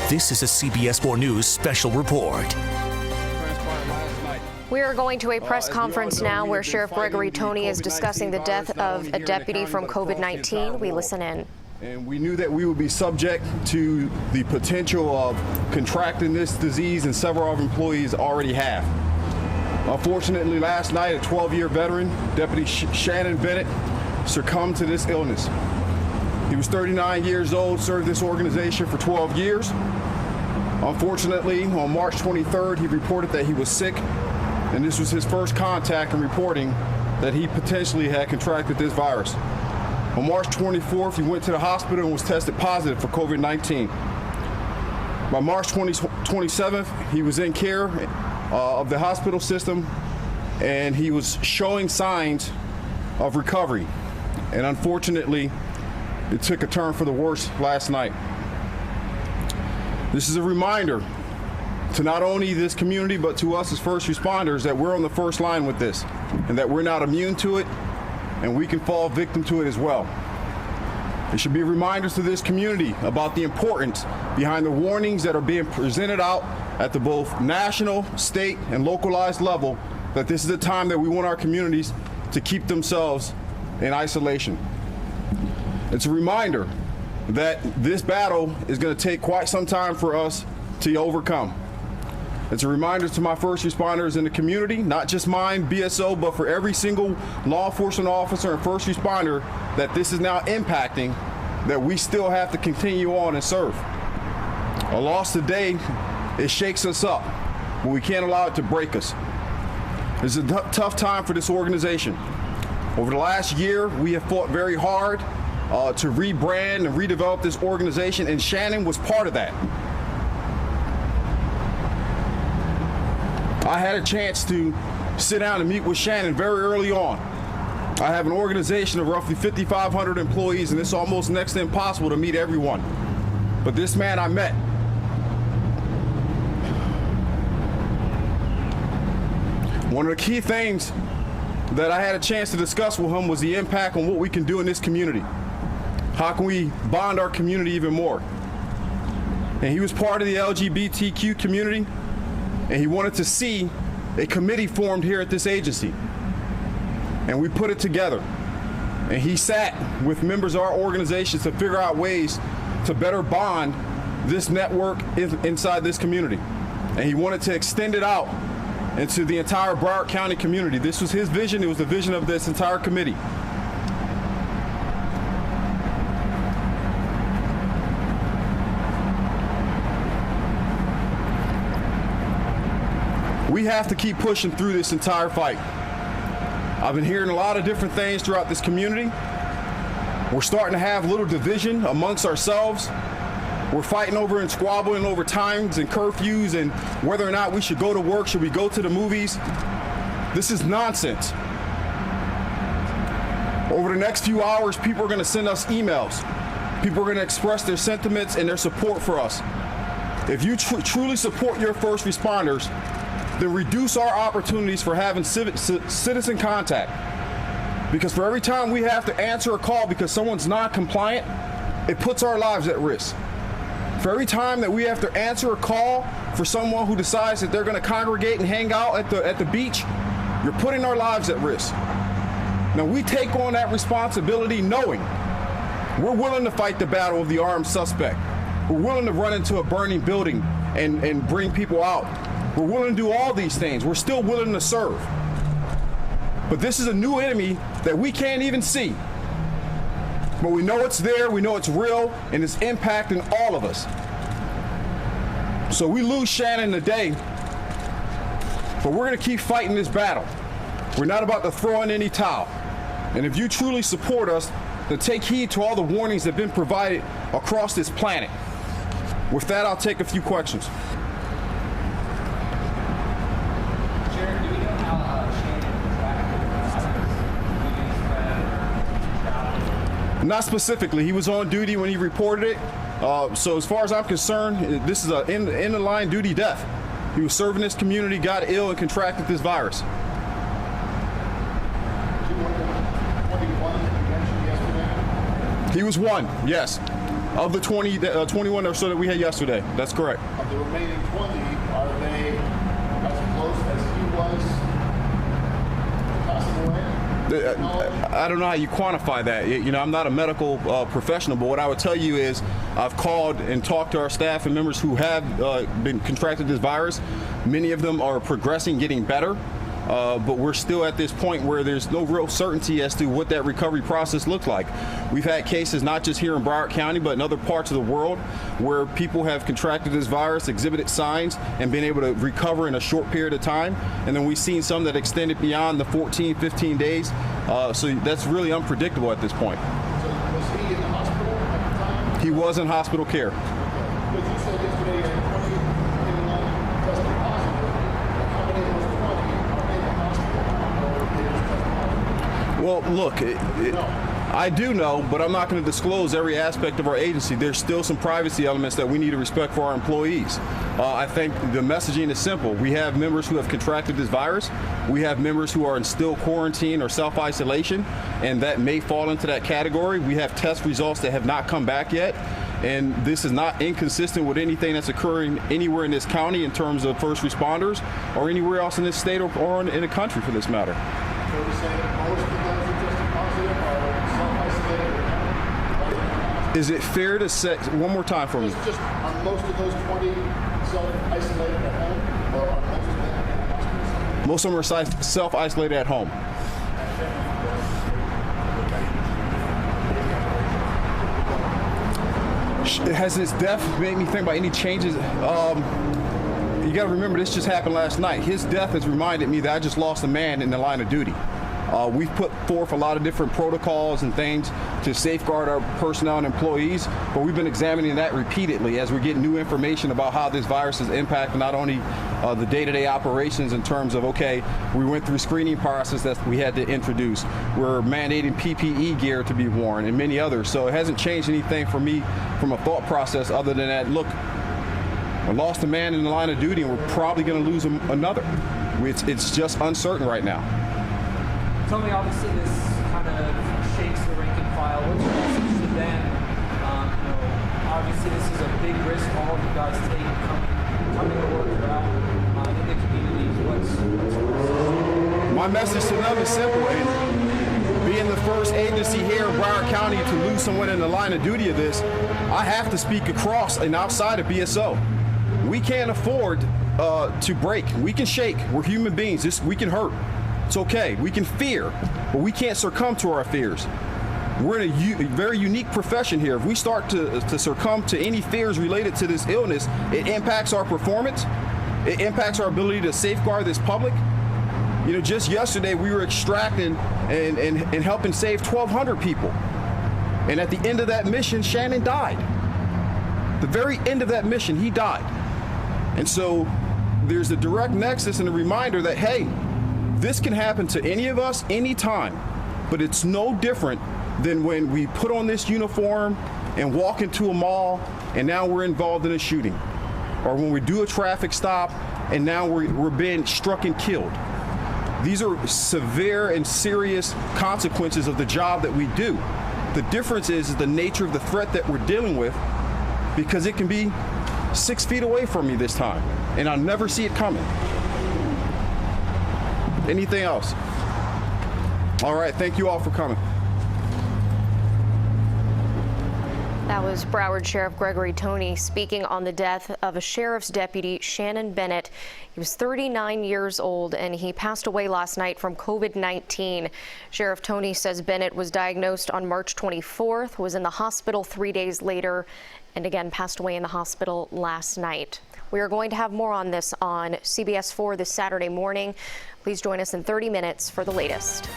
This is a CBS 4 News special report. We are going to a press conference now where Sheriff Gregory Tony is discussing the death of a deputy from COVID-19. We listen in. And we knew that we would be subject to the potential of contracting this disease, and several of our employees already have. Unfortunately, last night, a 12-year veteran, Deputy Shannon Bennett, succumbed to this illness. He was 39 years old, served this organization for 12 years. Unfortunately, on March 23rd, he reported that he was sick, and this was his first contact in reporting that he potentially had contracted this virus. On March 24th, he went to the hospital and was tested positive for COVID-19. By March 27th, he was in care of the hospital system, and he was showing signs of recovery. And unfortunately, it took a turn for the worse last night. This is a reminder to not only this community, but to us as first responders, that we're on the first line with this, and that we're not immune to it, and we can fall victim to it as well. It should be reminders to this community about the importance behind the warnings that are being presented out at the both national, state, and localized level, that this is a time that we want our communities to keep themselves in isolation. It's a reminder that this battle is going to take quite some time for us to overcome. It's a reminder to my first responders in the community, not just mine, BSO, but for every single law enforcement officer and first responder, that this is now impacting, that we still have to continue on and serve. A loss today, it shakes us up, but we can't allow it to break us. It's a tough time for this organization. Over the last year, we have fought very hard to rebrand and redevelop this organization, and Shannon was part of that. I had a chance to sit down and meet with Shannon very early on. I have an organization of roughly 5,500 employees, and it's almost next to impossible to meet everyone. But this man I met. One of the key things that I had a chance to discuss with him was the impact on what we can do in this community. How can we bond our community even more? And he was part of the LGBTQ community, and he wanted to see a committee formed here at this agency. And we put it together. And he sat with members of our organization to figure out ways to better bond this network inside this community. And he wanted to extend it out into the entire Broward County community. This was his vision. It was the vision of this entire committee. We have to keep pushing through this entire fight. I've been hearing a lot of different things throughout this community. We're starting to have a little division amongst ourselves. We're fighting over and squabbling over times and curfews and whether or not we should go to work, should we go to the movies. This is nonsense. Over the next few hours, people are going to send us emails. People are going to express their sentiments and their support for us. If you truly support your first responders, then reduce our opportunities for having citizen contact. Because for every time we have to answer a call because someone's not compliant, it puts our lives at risk. For every time that we have to answer a call for someone who decides that they're going to congregate and hang out at the beach, you're putting our lives at risk. Now we take on that responsibility knowing we're willing to fight the battle of the armed suspect. We're willing to run into a burning building and bring people out. We're willing to do all these things. We're still willing to serve. But this is a new enemy that we can't even see. But we know it's there, we know it's real, and it's impacting all of us. So we lose Shannon today, but we're gonna keep fighting this battle. We're not about to throw in any towel. And if you truly support us, then take heed to all the warnings that have been provided across this planet. With that, I'll take a few questions. Not specifically. He was on duty when he reported it. So as far as I'm concerned, this is an in-the-line duty death. He was serving this community, got ill, and contracted this virus. He was one, yes. Of the 21 or so that we had yesterday, that's correct. Of the remaining 20, are they as close as he was passing away? I don't know how you quantify that. You know, I'm not a medical professional, but what I would tell you is I've called and talked to our staff and members who have been contracted this virus. Many of them are progressing, getting better. But we're still at this point where there's no real certainty as to what that recovery process looks like. We've had cases not just here in Broward County, but in other parts of the world where people have contracted this virus, exhibited signs, and been able to recover in a short period of time. And then we've seen some that extended beyond the 14, 15 days. So that's really unpredictable at this point. So was he in the hospital at the time? He was in hospital care. But you said yesterday that 20 tested positive. How many of those 20 are in the hospital or they just tested positive? Well, look, I do know, but I'm not going to disclose every aspect of our agency. There's still some privacy elements that we need to respect for our employees. I think the messaging is simple. We have members who have contracted this virus. We have members who are in still quarantine or self-isolation, and that may fall into that category. We have test results that have not come back yet. And this is not inconsistent with anything that's occurring anywhere in this county in terms of first responders or anywhere else in this state or in the country for this matter. So you're saying that most of those who tested positive are self-isolated? Is it fair to say, one more time for me? Are most of those 20 self-isolated at home, or are most of them in hospitals? Most of them are self-isolated at home. Has his death made me think about any changes? You got to remember, this just happened last night. His death has reminded me that I just lost a man in the line of duty. We've put forth a lot of different protocols and things to safeguard our personnel and employees, but we've been examining that repeatedly as we get new information about how this virus is impacting not only the day-to-day operations in terms of, okay, we went through screening process that we had to introduce. We're mandating PPE gear to be worn and many others. So it hasn't changed anything for me from a thought process other than that, look, we lost a man in the line of duty and we're probably going to lose another. It's just uncertain right now. Tony, obviously this kind of shakes the rank and file. What's your message to them? Obviously this is a big risk all of you guys take coming to work out in the communities. What's your message? My message to them is simple. And being the first agency here in Broward County to lose someone in the line of duty of this, I have to speak across and outside of BSO. We can't afford to break. We can shake. We're human beings. We can hurt. It's okay. We can fear, but we can't succumb to our fears. We're in a very unique profession here. If we start to succumb to any fears related to this illness, it impacts our performance. It impacts our ability to safeguard this public. You know, just yesterday we were extracting and helping save 1,200 people. And at the end of that mission, Shannon died. The very end of that mission, he died. And so there's a direct nexus and a reminder that, hey, this can happen to any of us anytime, but it's no different than when we put on this uniform and walk into a mall and now we're involved in a shooting, or when we do a traffic stop and now we're being struck and killed. These are severe and serious consequences of the job that we do. The difference is the nature of the threat that we're dealing with, because it can be 6 feet away from me this time and I'll never see it coming. Anything else? All right, thank you all for coming. That was Broward Sheriff Gregory Tony speaking on the death of a sheriff's deputy, Shannon Bennett. He was 39 years old and he passed away last night from COVID-19. Sheriff Tony says Bennett was diagnosed on March 24th, was in the hospital 3 days later, and again passed away in the hospital last night. We are going to have more on this on CBS 4 this Saturday morning. Please join us in 30 minutes for the latest.